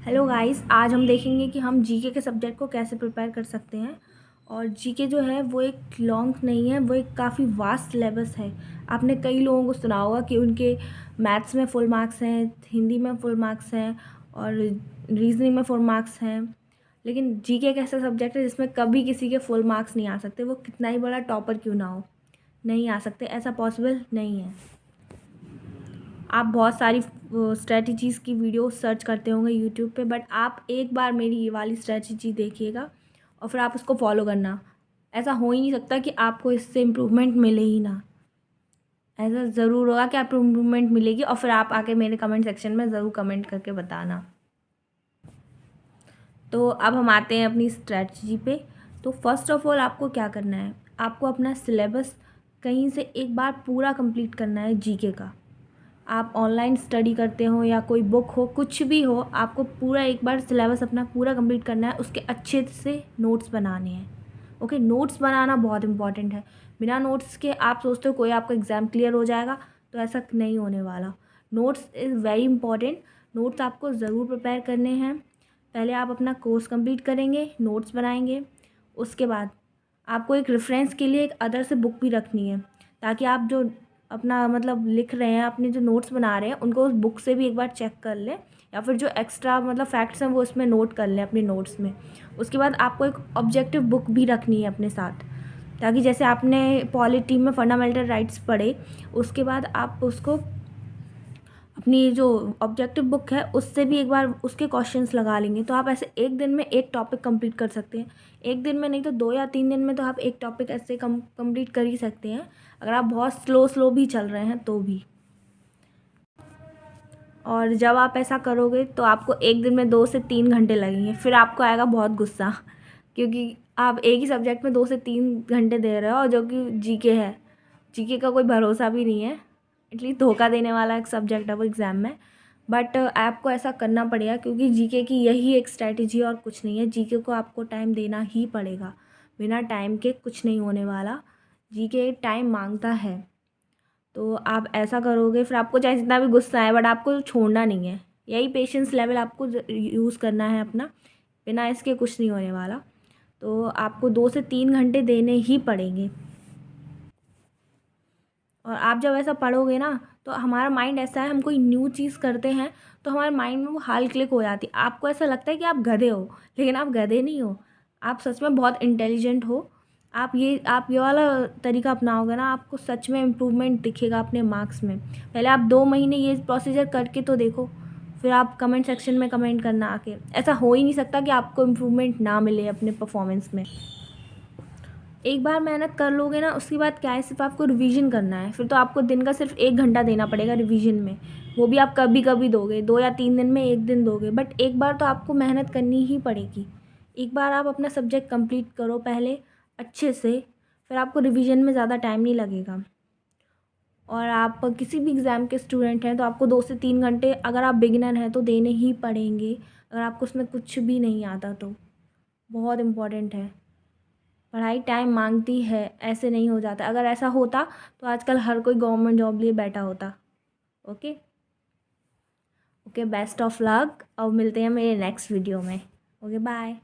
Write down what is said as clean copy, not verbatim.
Hello guys, आज हम देखेंगे कि हम जीके के सब्जेक्ट को कैसे प्रिपेयर कर सकते हैं। और जीके जो है वो एक लॉन्ग नहीं है, वो एक काफ़ी वास्ट सिलेबस है। आपने कई लोगों को सुना होगा कि उनके मैथ्स में फुल मार्क्स हैं, हिंदी में फुल मार्क्स हैं और रीजनिंग में फुल मार्क्स हैं। लेकिन जीके एक ऐसा सब्जेक्ट है जिसमें कभी किसी के फुल मार्क्स नहीं आ सकते, वो कितना ही बड़ा टॉपर क्यों ना हो, नहीं आ सकते, ऐसा पॉसिबल नहीं है। आप बहुत सारी स्ट्रेटजीज़ की वीडियो सर्च करते होंगे यूट्यूब पे, बट आप एक बार मेरी ये वाली स्ट्रेटजी देखिएगा और फिर आप उसको फॉलो करना। ऐसा हो ही नहीं सकता कि आपको इससे इम्प्रूवमेंट मिले ही ना। ऐसा ज़रूर होगा कि आपको इम्प्रूवमेंट मिलेगी और फिर आप आके मेरे कमेंट सेक्शन में ज़रूर कमेंट करके बताना। तो अब हम आते हैं अपनी स्ट्रेटजी पे। तो फर्स्ट ऑफ ऑल आपको क्या करना है, आपको अपना सिलेबस कहीं से एक बार पूरा कंप्लीट करना है जीके का। आप ऑनलाइन स्टडी करते हो या कोई बुक हो, कुछ भी हो, आपको पूरा एक बार सिलेबस अपना पूरा कंप्लीट करना है। उसके अच्छे से नोट्स बनाने हैं। ओके, नोट्स बनाना बहुत इंपॉर्टेंट है। बिना नोट्स के आप सोचते हो कोई आपका एग्ज़ाम क्लियर हो जाएगा, तो ऐसा नहीं होने वाला। Notes is very important. Notes आपको ज़रूर प्रिपेयर करने हैं। पहले आप अपना कोर्स कंप्लीट करेंगे, नोट्स बनाएंगे। उसके बाद आपको एक रेफरेंस के लिए एक अदर से बुक भी रखनी है, ताकि आप जो अपना मतलब लिख रहे हैं, अपने जो नोट्स बना रहे हैं, उनको उस बुक से भी एक बार चेक कर लें, या फिर जो एक्स्ट्रा मतलब फैक्ट्स हैं वो उसमें नोट कर लें अपने नोट्स में। उसके बाद आपको एक ऑब्जेक्टिव बुक भी रखनी है अपने साथ, ताकि जैसे आपने पॉलिटी में फंडामेंटल राइट्स पढ़े, उसके बाद आप उसको अपनी जो ऑब्जेक्टिव बुक है उससे भी एक बार उसके क्वेश्चंस लगा लेंगे। तो आप ऐसे एक दिन में एक टॉपिक कंप्लीट कर सकते हैं। एक दिन में नहीं तो 2 या 3 दिन में तो आप एक टॉपिक ऐसे कंप्लीट कर ही सकते हैं, अगर आप बहुत स्लो भी चल रहे हैं तो भी। और जब आप ऐसा करोगे तो आपको एक दिन में 2 से 3 घंटे लगेंगे, फिर आपको आएगा बहुत गुस्सा, क्योंकि आप एक ही सब्जेक्ट में 2 से 3 घंटे दे रहे हो, और जो कि जीके है। जीके का कोई भरोसा भी नहीं है, एटलीस्ट धोखा देने वाला एक सब्जेक्ट है वो एग्ज़ाम में। बट आपको ऐसा करना पड़ेगा, क्योंकि जीके की यही एक स्ट्रैटेजी और कुछ नहीं है। जीके को आपको टाइम देना ही पड़ेगा, बिना टाइम के कुछ नहीं होने वाला। जीके टाइम मांगता है, तो आप ऐसा करोगे, फिर आपको चाहे जितना भी गुस्सा आए, बट आपको छोड़ना नहीं है। यही पेशेंस लेवल आपको यूज़ करना है अपना, बिना इसके कुछ नहीं होने वाला। तो आपको 2 से 3 घंटे देने ही पड़ेंगे। और आप जब ऐसा पढ़ोगे ना, तो हमारा माइंड ऐसा है, हम कोई न्यू चीज़ करते हैं तो हमारे माइंड में वो हाल क्लिक हो जाती है। आपको ऐसा लगता है कि आप गधे हो, लेकिन आप गधे नहीं हो, आप सच में बहुत इंटेलिजेंट हो। आप ये वाला तरीका अपनाओगे ना, आपको सच में इम्प्रूवमेंट दिखेगा अपने मार्क्स में। पहले आप 2 महीने ये प्रोसीजर करके तो देखो, फिर आप कमेंट सेक्शन में कमेंट करना आके। ऐसा हो ही नहीं सकता कि आपको इम्प्रूवमेंट ना मिले अपने परफॉर्मेंस में। एक बार मेहनत कर लोगे ना, उसके बाद क्या है, सिर्फ आपको रिवीजन करना है। फिर तो आपको दिन का सिर्फ 1 घंटा देना पड़ेगा रिवीजन में। वो भी आप कभी कभी दोगे, 2 या 3 दिन में 1 दिन दोगे, बट एक बार तो आपको मेहनत करनी ही पड़ेगी। एक बार आप अपना सब्जेक्ट कंप्लीट करो पहले अच्छे से, फिर आपको रिवीजन में ज़्यादा टाइम नहीं लगेगा। और आप किसी भी एग्ज़ाम के स्टूडेंट हैं तो आपको 2 से 3 घंटे, अगर आप बिगिनर हैं तो देने ही पड़ेंगे, अगर आपको उसमें कुछ भी नहीं आता तो। बहुत इम्पॉर्टेंट है, पढ़ाई टाइम मांगती है, ऐसे नहीं हो जाता। अगर ऐसा होता तो आजकल हर कोई गवर्नमेंट जॉब लिए बैठा होता। Okay okay, best of luck, और मिलते हैं मेरे नेक्स्ट वीडियो में। Okay, bye.